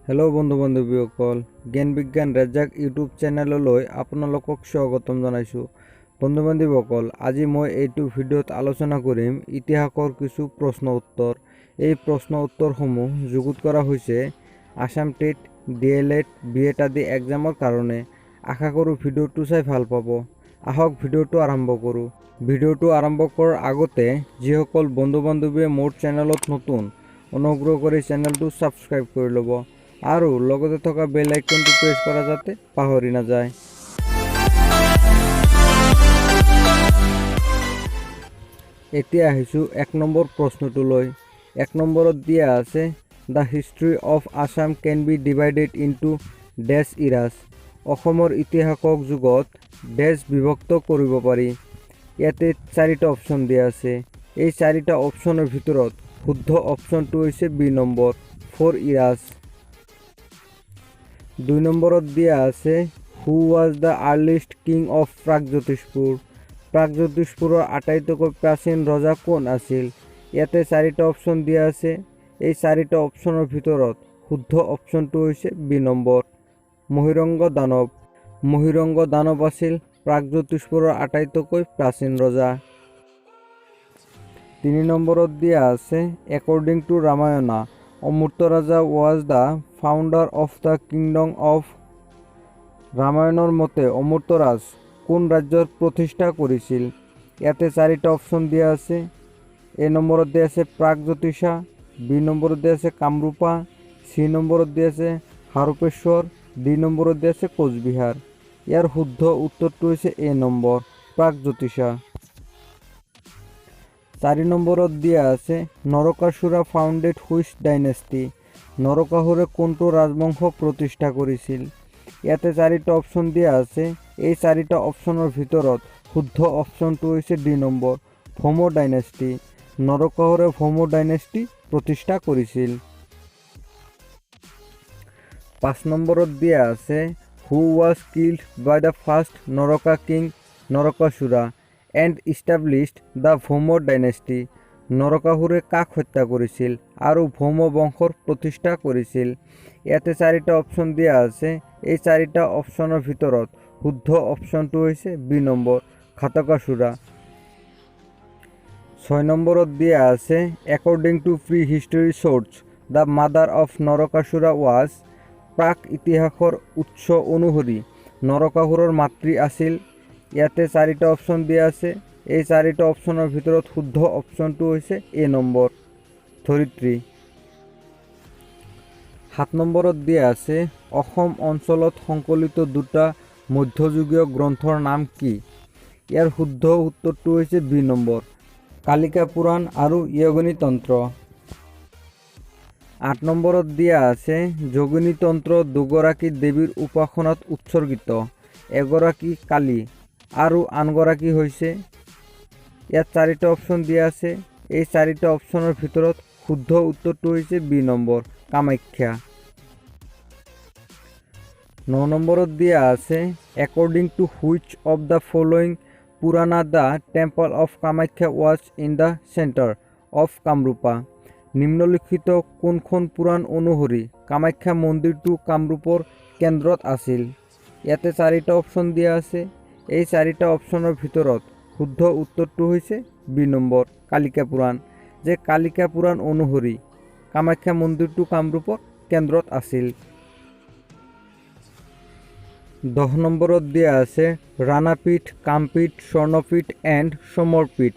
Hello' বন্ধু বান্ধৱীসকল, জ্ঞান বিজ্ঞান ৰেজাক ইউটিউব চেনেললৈ আপোনালোকক স্বাগতম জনাইছোঁ। বন্ধু বান্ধৱীসকল, আজি মই এইটো ভিডিঅ'ত আলোচনা কৰিম ইতিহাসৰ কিছু প্ৰশ্ন উত্তৰ। এই প্ৰশ্ন উত্তৰসমূহ যুগুত কৰা হৈছে আসাম টেট, D.EL.ED, B.ED আদি এক্সামৰ কাৰণে। আশা কৰোঁ ভিডিঅ'টো চাই ভাল পাব। আহক ভিডিঅ'টো আৰম্ভ কৰোঁ। ভিডিঅ'টো আৰম্ভ কৰাৰ আগতে যিসকল বন্ধু বান্ধৱীয়ে মোৰ চেনেলত নতুন, অনুগ্ৰহ কৰি চেনেলটো ছাবস্ক্ৰাইব কৰি ল'ব আৰু লগতে থকা বেল আইকনটো প্ৰেছ কৰা যাতে পাহৰি নাযায়। এতিয়া আহিছোঁ 1 নম্বৰ প্ৰশ্নটোলৈ। 1 নম্বৰত দিয়া আছে the history of Assam can be divided into these eras. অসমৰ ইতিহাসক যুগত ডেছ বিভক্ত কৰিব পাৰি। ইয়াতে 4টা অপশ্যন দিয়া আছে। এই 4টা অপশ্যনৰ ভিতৰত শুদ্ধ অপশ্যনটো হৈছে বি নম্বৰ 4 ইৰাছ। 2 নম্বৰত দিয়া আছে who was the earliest king of Pragjyotishpur. প্ৰাগজ্যোতিষপুৰৰ আটাইতকৈ প্ৰাচীন ৰজা কোন আছিল? ইয়াতে 4টা অপশ্যন দিয়া আছে। এই 4টা অপশ্যনৰ ভিতৰত শুদ্ধ অপশ্যনটো হৈছে বি নম্বৰ মহিৰংগ দানৱ। মহিৰংগ দানৱ আছিল প্ৰাগজ্যোতিষপুৰৰ আটাইতকৈ প্ৰাচীন ৰজা। 3 নম্বৰত দিয়া আছে according to Ramayana Amurtaraja was the founder of the kingdom of. ৰামায়ণৰ মতে অমূৰ্তৰাজ কোন ৰাজ্যৰ প্ৰতিষ্ঠা কৰিছিল? ইয়াতে 4টা অপশ্যন দিয়া আছে। এ নম্বৰত দিয়া আছে প্ৰাগজ্যোতিষা, বি নম্বৰত দিয়া আছে কামৰূপা, চি নম্বৰত দিয়া আছে হাৰপেশ্বৰ, ডি নম্বৰত দিয়া আছে কোচবিহাৰ। ইয়াৰ শুদ্ধ উত্তৰটো হৈছে এ নম্বৰ প্ৰাগজ্যোতিষা। 4 নম্বৰত দিয়া আছে নৰকাসুৰা ফাউণ্ডেড হুইচ ডাইনেষ্টি। নৰকাসুৰে কোনটো ৰাজবংশ প্ৰতিষ্ঠা কৰিছিল? ইয়াতে 4টা অপশ্যন দিয়া আছে। এই 4টা অপশ্যনৰ ভিতৰত শুদ্ধ অপশ্যনটো হৈছে ডি নম্বৰ ভৌম ডাইনেষ্টি। নৰকাসুৰে ভৌম ডাইনেষ্টি প্ৰতিষ্ঠা কৰিছিল। 5 নম্বৰত দিয়া আছে who was killed by the first Naraka king Narakasura and established the Bhauma dynasty. নৰকাসুৰে কাক হত্যা কৰিছিল আৰু ভৌম বংশৰ প্ৰতিষ্ঠা কৰিছিল? ইয়াতে 4টা অপশ্যন দিয়া আছে। এই 4টা অপশ্যনৰ ভিতৰত শুদ্ধ অপশ্যনটো হৈছে বি নম্বৰ ঘাটকাসুৰা। 6 নম্বৰত দিয়া আছে according to prehistory sources the mother of Narakasura was. প্ৰাক ইতিহাসৰ উৎস অনুসৰি নৰকাসুৰৰ মাতৃ আছিল। ইয়াতে 4টা অপশ্যন দিয়া আছে। এই 4টা অপশ্যনৰ ভিতৰত শুদ্ধ অপশ্যনটো হৈছে এ নম্বৰ ধৰিত্ৰী। 7 নম্বৰত দিয়া আছে অসম অঞ্চলত সংকলিত 2টা মধ্যযুগীয় গ্ৰন্থৰ নাম কি? ইয়াৰ শুদ্ধ উত্তৰটো হৈছে বি নম্বৰ কালিকা পুৰাণ আৰু য়গিনী তন্ত্ৰ। 8 নম্বৰত দিয়া আছে যোগিনী তন্ত্ৰ দুগৰাকী দেৱীৰ উপাসনাত উৎসৰ্গিত। এগৰাকী কালী আৰু আনগৰাকী হৈছে। ইয়াত 4টা অপশ্যন দিয়া আছে। এই 4টা অপশ্যনৰ ভিতৰত শুদ্ধ উত্তৰটো হৈছে বি নম্বৰ কামাখ্যা। 9 নম্বৰত দিয়া আছে according to which of the following Purana the temple of Kamakhya was in the centre of Kamarupa. নিম্নলিখিত কোনখন পুৰাণ অনুসৰি কামাখ্যা মন্দিৰটো কামৰূপৰ কেন্দ্ৰত আছিল? ইয়াতে 4টা অপশ্যন দিয়া আছে। এই 4টা অপশ্যনৰ ভিতৰত শুদ্ধ উত্তৰটো হৈছে বি নম্বৰ কালিকা পুৰাণ, যে কালিকা পুৰাণ অনুসৰি কামাখ্যা মন্দিৰটো কামৰূপৰ কেন্দ্ৰত আছিল। 10 নম্বৰত দিয়া আছে ৰাণাপীঠ, Kamapitha, স্বৰ্ণপীঠ and সমৰপীঠ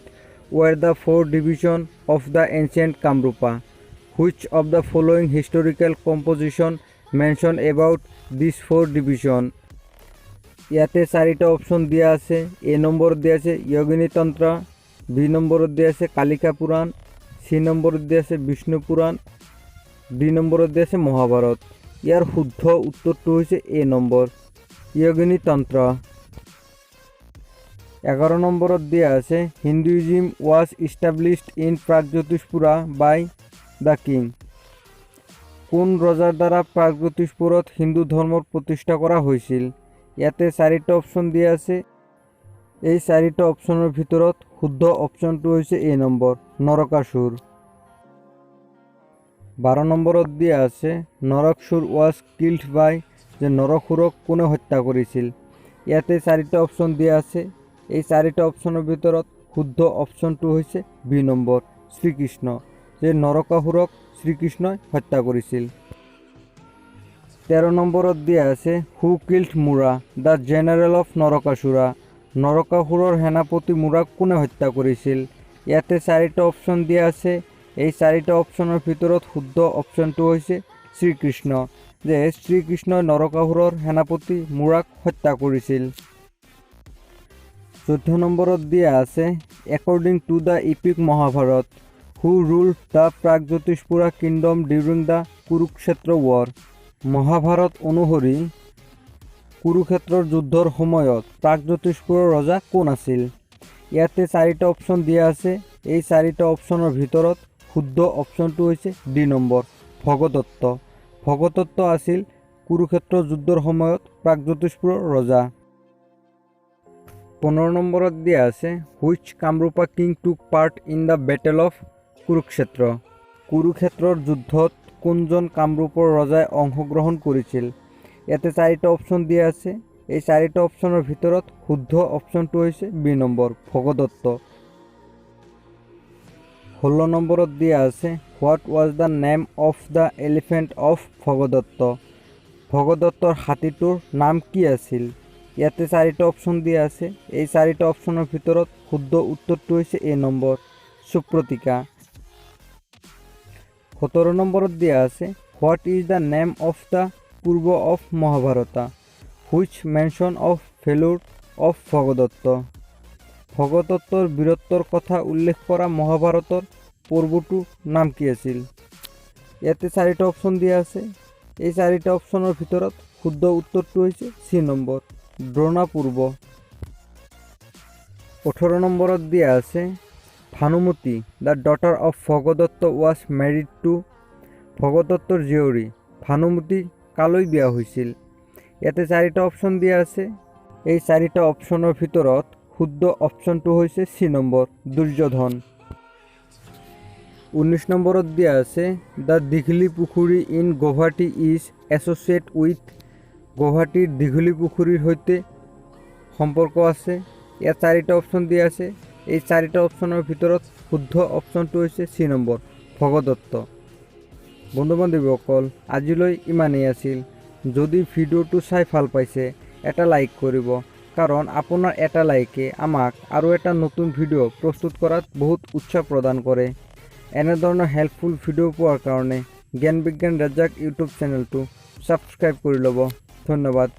were the 4 divisions of the ancient Kamrupa. Which of the following historical composition mention about these 4 divisions? ইয়াতে 4টা অপশ্যন দিয়া আছে। এ নম্বৰত দিয়া আছে য়গিনী তন্ত্ৰ, বি নম্বৰত দিয়া আছে কালিকা পুৰাণ, চি নম্বৰত দিয়া আছে বিষ্ণু পুৰাণ, ডি নম্বৰত দিয়া আছে মহাভাৰত। ইয়াৰ শুদ্ধ উত্তৰটো হৈছে এ নম্বৰ য়গিনী তন্ত্ৰ। 11 নম্বৰত দিয়া আছে Hinduism was established in Pragjyotishpura by the king. কোন ৰজাৰ দ্বাৰা প্ৰাগজ্যোতিষপুৰত হিন্দু ধৰ্মৰ প্ৰতিষ্ঠা কৰা হৈছিল? ইয়াতে 4টা অপশ্যন দিয়া আছে। এই 4টা অপশ্যনৰ ভিতৰত শুদ্ধ অপশ্যনটো হৈছে এ নম্বৰ নৰকাসুৰ। 12 নম্বৰত দিয়া আছে নৰকাসুৰ ৱাজ কিল্ড বাই, যে নৰকাসুৰক কোনে হত্যা কৰিছিল। ইয়াতে 4টা অপশ্যন দিয়া আছে। এই 4টা অপশ্যনৰ ভিতৰত শুদ্ধ অপশ্যনটো হৈছে বি নম্বৰ শ্ৰীকৃষ্ণ, যে নৰকাসুৰক শ্ৰীকৃষ্ণই হত্যা কৰিছিল। 13 নম্বৰত দিয়া আছে হু কিল্ড মুৰা দ্য জেনেৰেল অফ নৰকাসুৰা, নৰকাসুৰৰ সেনাপতি মুৰাক কোনে হত্যা কৰিছিল। ইয়াতে 4টা অপশ্যন দিয়া আছে। এই 4টা অপশ্যনৰ ভিতৰত শুদ্ধ অপশ্যনটো হৈছে শ্ৰীকৃষ্ণ, যে শ্ৰীকৃষ্ণই নৰকাসুৰৰ সেনাপতি মুৰাক হত্যা কৰিছিল। 14 নম্বৰত দিয়া আছে according to the epic Mahabharata who rule the Pragjyotishpura kingdom during the Kurukshetra war, Mahabharata অনুসৰি কুৰুক্ষেত্ৰৰ যুদ্ধৰ সময়ত প্ৰাগজ্যোতিষপুৰৰ ৰজা কোন আছিল। ইয়াতে 4টা অপশ্যন দিয়া আছে। এই 4টা অপশ্যনৰ ভিতৰত শুদ্ধ অপশ্যনটো হৈছে ডি নম্বৰ ভগদত্ত। ভগদত্ত আছিল কুৰুক্ষেত্ৰৰ যুদ্ধৰ সময়ত প্ৰাগজ্যোতিষপুৰৰ ৰজা। 15 নম্বৰত দিয়া আছে which Kamarupa king took part in the battle of Kurukshetra, কুৰুক্ষেত্ৰৰ যুদ্ধত কোনজন কামৰূপৰ ৰজাই অংশগ্ৰহণ কৰিছিল। ইয়াতে 4টা অপশ্যন দিয়া আছে। এই 4টা অপশ্যনৰ ভিতৰত শুদ্ধ অপশ্যনটো হৈছে বি নম্বৰ ভগদত্ত। 16 নম্বৰত দিয়া আছে what was the name of the elephant of Bhagadatta, ভগদত্তৰ হাতীটোৰ নাম কি আছিল। ইয়াতে 4টা অপশ্যন দিয়া আছে। এই 4টা অপশ্যনৰ ভিতৰত শুদ্ধ উত্তৰটো হৈছে এ নম্বৰ সুপ্ৰতিকা। 17 নম্বৰত দিয়া আছে what is the name of the Parva of Mahabharata which mention of valour of Bhagadatta, ভগদত্তৰ বীৰত্বৰ কথা উল্লেখ কৰা মহাভাৰতৰ পৰ্বটোৰ নাম কি আছিল। ইয়াতে 4টা অপশ্যন দিয়া আছে। এই 4টা অপশ্যনৰ ভিতৰত শুদ্ধ উত্তৰটো হৈছে চি নম্বৰ দ্ৰোণা পূৰ্ব। 18 নম্বৰত দিয়া আছে Bhanumati the daughter of Bhagadatta was married to, ভগদত্তৰ জীয়ৰী ভানুমতী কালৈ বিয়া হৈছিল। ইয়াতে 4টা অপশ্যন দিয়া আছে। এই 4টা অপশ্যনৰ ভিতৰত শুদ্ধ অপশ্যনটো হৈছে চি নম্বৰ দুৰ্যোধন। 19 নম্বৰত দিয়া আছে দ্য দীঘলী পুখুৰী in Guwahati is associate with, গুৱাহাটীৰ দীঘলী পুখুৰীৰ সৈতে সম্পৰ্ক আছে। ইয়াত 4টা অপশ্যন দিয়া আছে। এই 4টা অপশ্যনৰ ভিতৰত শুদ্ধ অপশ্যনটো হৈছে চি নম্বৰ ভগদত্ত। বন্ধু বান্ধৱীসকল, আজিলৈ ইমানেই আছিল। যদি ভিডিঅ'টো চাই ভাল পাইছে এটা লাইক কৰিব, কাৰণ আপোনাৰ এটা লাইকে আমাক আৰু এটা নতুন ভিডিঅ' প্ৰস্তুত কৰাত বহুত উৎসাহ প্ৰদান কৰে। এনেধৰণৰ হেল্পফুল ভিডিঅ' পোৱাৰ কাৰণে জ্ঞান বিজ্ঞান ৰাজ্জাক ইউটিউব চেনেলটো ছাবস্ক্ৰাইব কৰি ল'ব। ধন্যবাদ।